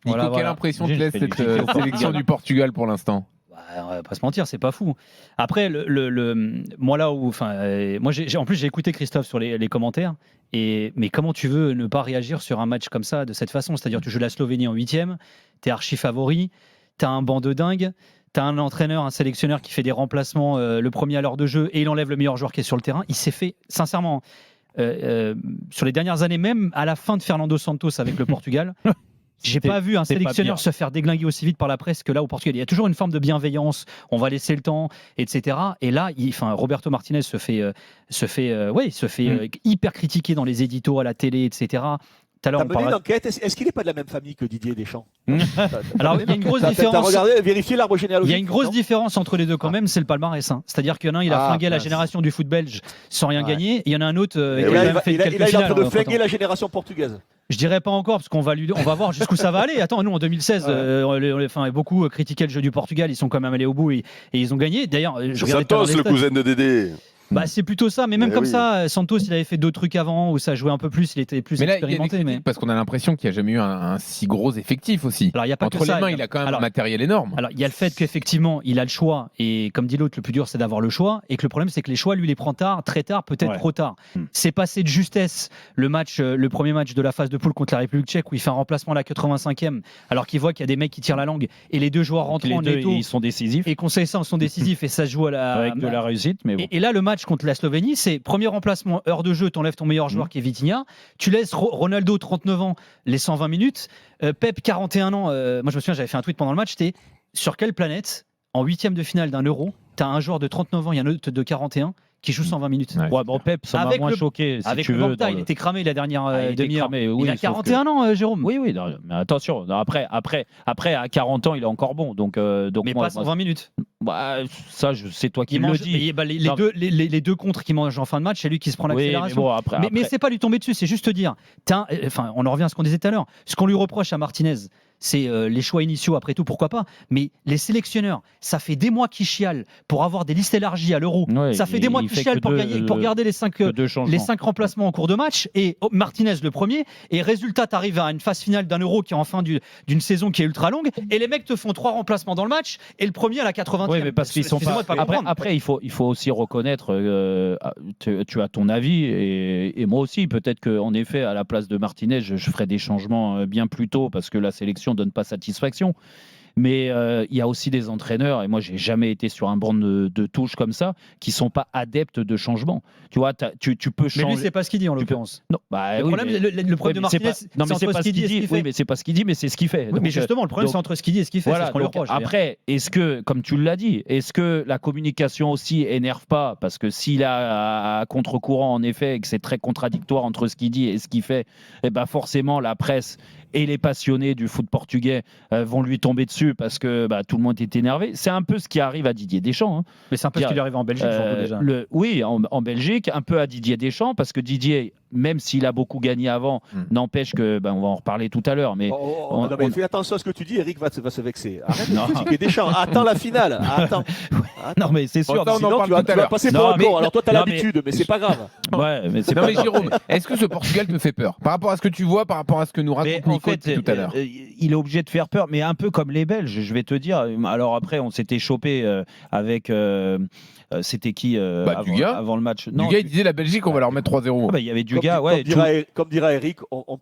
Nico, quelle impression te laisse cette sélection du Portugal pour l'instant? On va pas se mentir, c'est pas fou. Après, moi là où, moi en plus j'ai écouté Christophe sur les commentaires. Mais comment tu veux ne pas réagir sur un match comme ça de cette façon? C'est-à-dire tu joues la Slovénie en 8e, t'es archi favori, t'as un banc de dingue, t'as un entraîneur, un sélectionneur qui fait des remplacements le premier à l'heure de jeu et il enlève le meilleur joueur qui est sur le terrain. Il s'est fait sincèrement sur les dernières années, même à la fin de Fernando Santos avec le Portugal. J'ai pas vu un sélectionneur se faire déglinguer aussi vite par la presse que là au Portugal. Il y a toujours une forme de bienveillance, on va laisser le temps, etc. Et là, Roberto Martinez se fait hyper critiquer dans les éditos, à la télé, etc. T'as mené une enquête. Est-ce qu'il n'est pas de la même famille que Didier Deschamps? Alors, il y a une grosse différence. T'as regardé, vérifié l'arbre généalogique? Il y a une grosse différence entre les deux quand même, c'est le palmarès. C'est-à-dire qu'il y en a un, il a flingué la génération du foot belge sans rien gagner. Il y en a un autre qui a même fait quelques finales. Il est en train de flinguer la génération portugaise. Je dirais pas encore parce qu'on va voir jusqu'où ça va aller. Attends, nous en 2016, beaucoup critiquaient le jeu du Portugal. Ils sont quand même allés au bout et ils ont gagné. D'ailleurs, Santos, le cousin de Dédé. C'est plutôt ça, mais même comme ça, Santos, il avait fait d'autres trucs avant où ça jouait un peu plus, il était plus expérimenté. Parce qu'on a l'impression qu'il n'y a jamais eu un si gros effectif aussi. Alors, y a pas Entre que ça, les mains, il a quand même un matériel énorme. Alors, il y a le fait qu'effectivement, il a le choix, et comme dit l'autre, le plus dur, c'est d'avoir le choix, et que le problème, c'est que les choix, lui, les prend tard, très tard, peut-être trop tard. C'est passé de justesse le premier match de la phase de poule contre la République tchèque, où il fait un remplacement à la 85e, alors qu'il voit qu'il y a des mecs qui tirent la langue, et les deux joueurs rentrent en netto. Ils sont décisifs. Et qu'on sait ça, ils sont décisifs, et ça se joue avec de la réussite. Mais bon. Et là, le match contre la Slovénie, c'est premier remplacement, heure de jeu, t'enlèves ton meilleur joueur qui est Vitinha, tu laisses Ronaldo, 39 ans, les 120 minutes, Pep, 41 ans, moi je me souviens, j'avais fait un tweet pendant le match, c'était sur quelle planète, en 8e de finale d'un Euro, t'as un joueur de 39 ans, il y en a un autre de 41 qui joue 120 minutes. Pep, ça m'a moins choqué. Avec le Morta, il était cramé la dernière demi-heure. Il a 41 ans, Jérôme. Oui, mais attention. Après, à 40 ans, il est encore bon. Mais pas 120 minutes. Ça, c'est toi qui me le dis. Les deux contres qu'il mange en fin de match, c'est lui qui se prend l'accélération. Mais c'est pas lui tomber dessus, c'est juste te dire. On en revient à ce qu'on disait tout à l'heure. Ce qu'on lui reproche à Martinez, c'est les choix initiaux, après tout, pourquoi pas. Mais les sélectionneurs, ça fait des mois qu'ils chialent pour avoir des listes élargies à l'Euro. Ça fait des mois qu'ils chialent pour garder les 5 remplacements en cours de match. Et Martinez le premier. Et résultat, tu arrives à une phase finale d'un Euro qui est en fin d'une saison qui est ultra longue. Et les mecs te font 3 remplacements dans le match. Et le premier à la 80e. Oui, mais parce qu'ils sont pas. Après, il faut aussi reconnaître. Tu as ton avis et moi aussi. Peut-être qu'en effet, à la place de Martinez, je ferai des changements bien plus tôt parce que la sélection donne pas satisfaction. Mais il y a aussi des entraîneurs, et moi j'ai jamais été sur un banc de touche comme ça, qui sont pas adeptes de changement. Tu vois, tu peux changer. Mais lui, c'est pas ce qu'il dit en l'occurrence. Non, le problème, le problème de Martinez, c'est entre ce qu'il dit et ce qu'il fait. Oui, mais c'est pas ce qu'il dit, mais c'est ce qu'il fait. Oui, mais justement, le problème, c'est entre ce qu'il dit et ce qu'il fait. Voilà, c'est ce qu'on lui reproche. Après, est-ce que, comme tu l'as dit, est-ce que la communication aussi énerve pas? Parce que s'il a à contre-courant, en effet, et que c'est très contradictoire entre ce qu'il dit et ce qu'il fait, forcément, la presse et les passionnés du foot portugais vont lui tomber dessus parce que tout le monde est énervé. C'est un peu ce qui arrive à Didier Deschamps. Mais c'est un peu ce qui lui arrive en Belgique, déjà. Oui, en Belgique, un peu à Didier Deschamps, parce que Didier, même s'il a beaucoup gagné avant, n'empêche que, on va en reparler tout à l'heure. Mais fais attention à ce que tu dis, Eric va se vexer. Arrête de critiquer Deschamps. Attends la finale. Attends. Non, mais c'est sûr. Sinon, tu vas passer pour un con. Alors toi, tu as l'habitude, mais c'est pas grave. Ouais, mais mais Jérôme, est-ce que ce Portugal te fait peur par rapport à ce que tu vois, par rapport à ce que nous raconte Nico tout à l'heure? Il est obligé de faire peur, mais un peu comme les Belges, je vais te dire. Alors après, on s'était chopé avec. C'était qui avant le match? Dugas, il disait la Belgique, on va leur mettre 3-0. Il y avait Dugas, comme dira Eric, on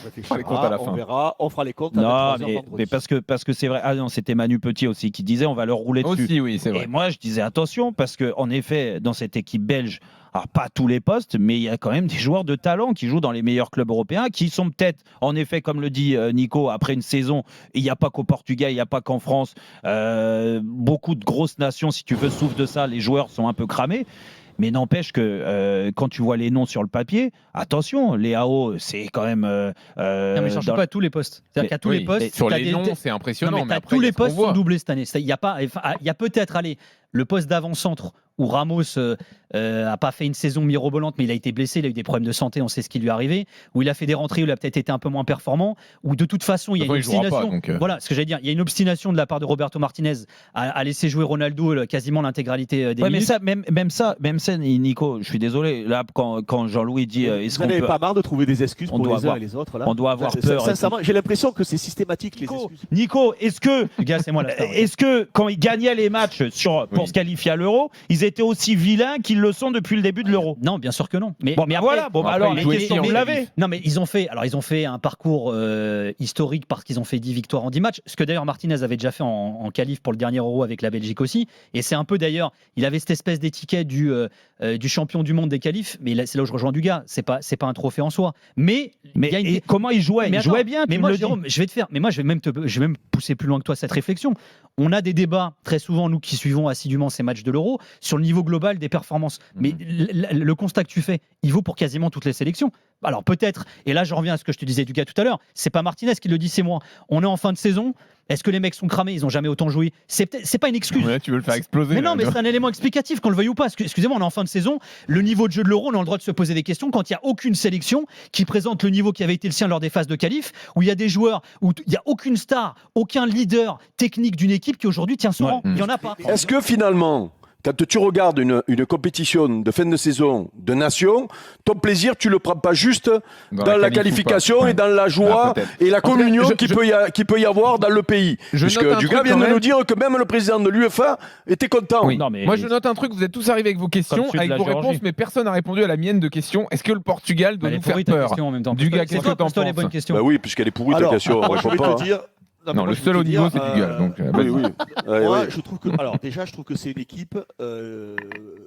réfléchira, on verra, on fera les comptes. Non, mais parce que c'est vrai. Ah non, c'était Manu Petit aussi qui disait on va leur rouler dessus. Aussi, oui, c'est vrai. Et moi, je disais attention parce que en effet, dans cette équipe belge, alors pas tous les postes, mais il y a quand même des joueurs de talent qui jouent dans les meilleurs clubs européens, qui sont peut-être, en effet, comme le dit Nico, après une saison, il n'y a pas qu'au Portugal, il n'y a pas qu'en France, beaucoup de grosses nations, si tu veux, souffrent de ça, les joueurs sont un peu cramés. Mais n'empêche que quand tu vois les noms sur le papier, attention, les AO, c'est quand même. Non, mais cherche pas à tous les postes. C'est-à-dire qu'à tous les postes. Sur les noms, c'est impressionnant. Non, mais tous les postes sont doublés cette année. Il y a peut-être, allez, le poste d'avant-centre où Ramos a pas fait une saison mirobolante, mais il a été blessé, il a eu des problèmes de santé, on sait ce qui lui est arrivé, où il a fait des rentrées, où il a peut-être été un peu moins performant, où de toute façon il y a une obstination. Voilà ce que j'allais dire, il y a une obstination de la part de Roberto Martinez à laisser jouer Ronaldo quasiment l'intégralité des minutes. Mais ça, Nico, je suis désolé, là quand Jean-Louis dit vous n'avez pas marre de trouver des excuses pour les uns et les autres là. On doit avoir peur. Sincèrement, j'ai l'impression que c'est systématique les excuses. Nico, est-ce que quand ils gagnaient les matchs pour se qualifier à l'Euro, ils étaient aussi vilains qu'ils le sont depuis le début de l'Euro? Non, bien sûr que non. Mais alors les questions, vous l'avez. Non, mais ils ont fait un parcours historique parce qu'ils ont fait 10 victoires en 10 matchs, ce que d'ailleurs Martinez avait déjà fait en qualif pour le dernier Euro avec la Belgique aussi. Et c'est un peu d'ailleurs, il avait cette espèce d'étiquette du champion du monde des qualifs, mais c'est là où je rejoins du gars. C'est pas un trophée en soi. Mais comment il jouait? Il jouait bien. Mais moi, Jérôme, je vais même pousser plus loin que toi cette réflexion. On a des débats très souvent, nous qui suivons assidûment ces matchs de l'Euro, sur le niveau global des performances. Mais le constat que tu fais, il vaut pour quasiment toutes les sélections. Alors peut-être, et là je reviens à ce que je te disais du gars tout à l'heure, c'est pas Martinez qui le dit, c'est moi. On est en fin de saison. Est-ce que les mecs sont cramés? Ils n'ont jamais autant joué. C'est pas une excuse. Ouais, tu veux le faire exploser. Mais non, mais c'est un élément explicatif, qu'on le veuille ou pas. Excusez-moi, on est en fin de saison. Le niveau de jeu de l'Euro, on a le droit de se poser des questions quand il n'y a aucune sélection qui présente le niveau qui avait été le sien lors des phases de qualif, où il y a des joueurs, où il n'y a aucune star, aucun leader technique d'une équipe qui aujourd'hui tient son rang. Il n'y en a pas. Est-ce que finalement, quand tu regardes une compétition de fin de saison de nation, ton plaisir, tu le prends pas juste dans la qualification et dans la joie et la communion qu'il peut y avoir dans le pays. Puisque Dugas vient de nous dire que même le président de l'UEFA était content. Oui. Moi, je note un truc, vous êtes tous arrivés avec vos questions, avec vos réponses, mais personne n'a répondu à la mienne de question. Est-ce que le Portugal doit nous faire peur? Dugas, qu'est-ce que t'en penses? Bah oui, puisqu'elle est pourrie ta question. Moi, je vais te dire. Non, le seul au niveau, c'est Dugas. Oui. Moi, je trouve que c'est une équipe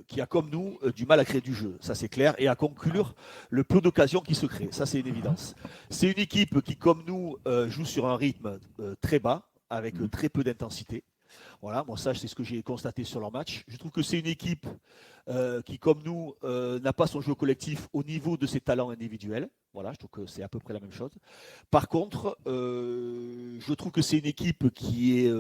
qui a, comme nous, du mal à créer du jeu. Ça, c'est clair. Et à conclure le peu d'occasions qui se créent. Ça, c'est une évidence. C'est une équipe qui, comme nous, joue sur un rythme très bas, avec très peu d'intensité. Voilà, moi, ça, c'est ce que j'ai constaté sur leur match. Je trouve que c'est une équipe qui, comme nous, n'a pas son jeu collectif au niveau de ses talents individuels. Voilà, je trouve que c'est à peu près la même chose. Par contre, je trouve que c'est une équipe qui est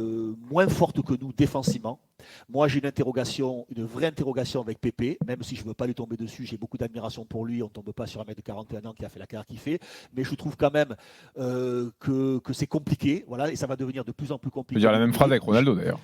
moins forte que nous défensivement. Moi, j'ai une vraie interrogation avec Pépé, même si je ne veux pas lui tomber dessus. J'ai beaucoup d'admiration pour lui. On ne tombe pas sur un mec de 41 ans qui a fait la carrière qu'il fait. Mais je trouve quand même que c'est compliqué. Voilà, et ça va devenir de plus en plus compliqué. Je peux dire la même phrase avec Ronaldo, d'ailleurs.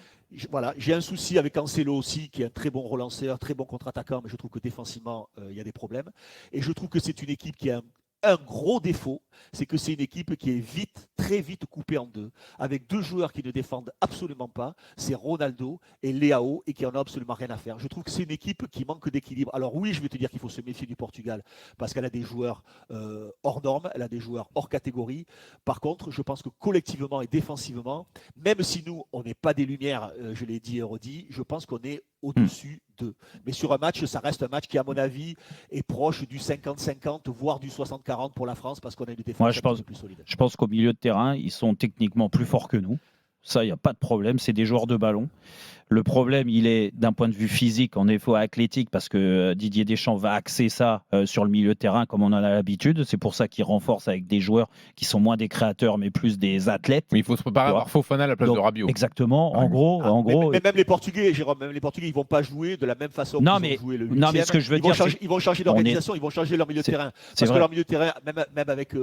Voilà, j'ai un souci avec Cancelo aussi, qui est un très bon relanceur, très bon contre-attaquant, mais je trouve que défensivement, il y a des problèmes. Et je trouve que c'est une équipe qui a un gros défaut, c'est que c'est une équipe qui est très vite coupée en deux, avec deux joueurs qui ne défendent absolument pas, c'est Ronaldo et Leao, et qui en ont absolument rien à faire. Je trouve que c'est une équipe qui manque d'équilibre. Alors oui, je vais te dire qu'il faut se méfier du Portugal, parce qu'elle a des joueurs hors normes, elle a des joueurs hors catégorie. Par contre, je pense que collectivement et défensivement, même si nous, on n'est pas des lumières, je l'ai dit et redit, je pense qu'on est au-dessus d'eux. Mais sur un match, ça reste un match qui, à mon avis, est proche du 50-50, voire du 60-40 pour la France, parce qu'on a une défense un peu plus solide. Je pense qu'au milieu de terrain, ils sont techniquement plus forts que nous. Ça, il n'y a pas de problème. C'est des joueurs de ballon. Le problème, il est d'un point de vue physique, en effet athlétique, parce que Didier Deschamps va axer ça sur le milieu de terrain comme on en a l'habitude. C'est pour ça qu'il renforce avec des joueurs qui sont moins des créateurs, mais plus des athlètes. Mais il faut se préparer à avoir Fofana à la place de Rabiot. Exactement. En gros. Mais même les Portugais, Jérôme, ils ne vont pas jouer de la même façon qu'ils ont joué le 8e. Non, mais ce que je veux dire, ils vont changer d'organisation, ils vont changer leur milieu de terrain. Parce que leur milieu de terrain, même avec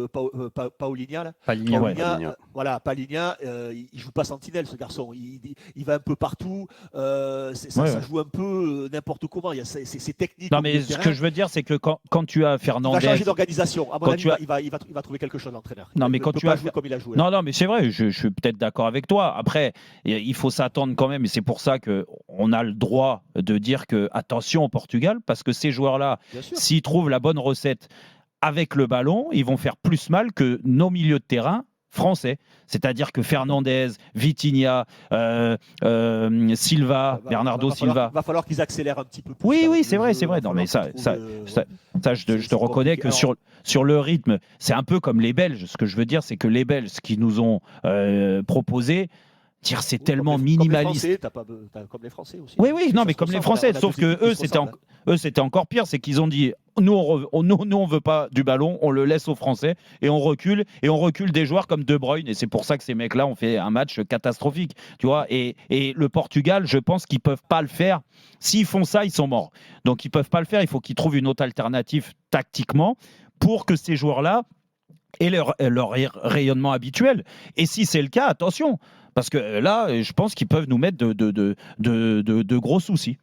Paulinha, Palhinha, il ne joue pas sentinelle, ce garçon. Il va un peu partout. Ça joue un peu n'importe comment. C'est technique. Non, mais ce que je veux dire, c'est que quand tu as Fernandez. Il va changer d'organisation. À mon avis, il va trouver quelque chose, l'entraîneur. Non, mais quand tu as joué comme il a joué. Non, mais c'est vrai, je suis peut-être d'accord avec toi. Après, il faut s'attendre quand même, et c'est pour ça qu'on a le droit de dire que attention au Portugal, parce que ces joueurs-là, s'ils trouvent la bonne recette avec le ballon, ils vont faire plus mal que nos milieux de terrain français, c'est-à-dire que Fernandez, Vitinha, Silva, Bernardo Silva. Va falloir qu'ils accélèrent un petit peu plus. Oui, c'est vrai. Non, mais je te reconnais que sur le rythme, c'est un peu comme les Belges. Ce que je veux dire, c'est que les Belges, ce qu'ils nous ont proposé, c'est tellement minimaliste. Comme les Français aussi. Oui, non, mais comme les Français, sauf que eux, c'était encore pire, c'est qu'ils ont dit nous, on veut pas du ballon, on le laisse aux Français et on recule des joueurs comme De Bruyne, et c'est pour ça que ces mecs-là ont fait un match catastrophique, tu vois. Et le Portugal, je pense qu'ils peuvent pas le faire. S'ils font ça, ils sont morts. Donc ils peuvent pas le faire. Il faut qu'ils trouvent une autre alternative tactiquement pour que ces joueurs-là aient leur rayonnement habituel. Et si c'est le cas, attention, parce que là, je pense qu'ils peuvent nous mettre de gros soucis.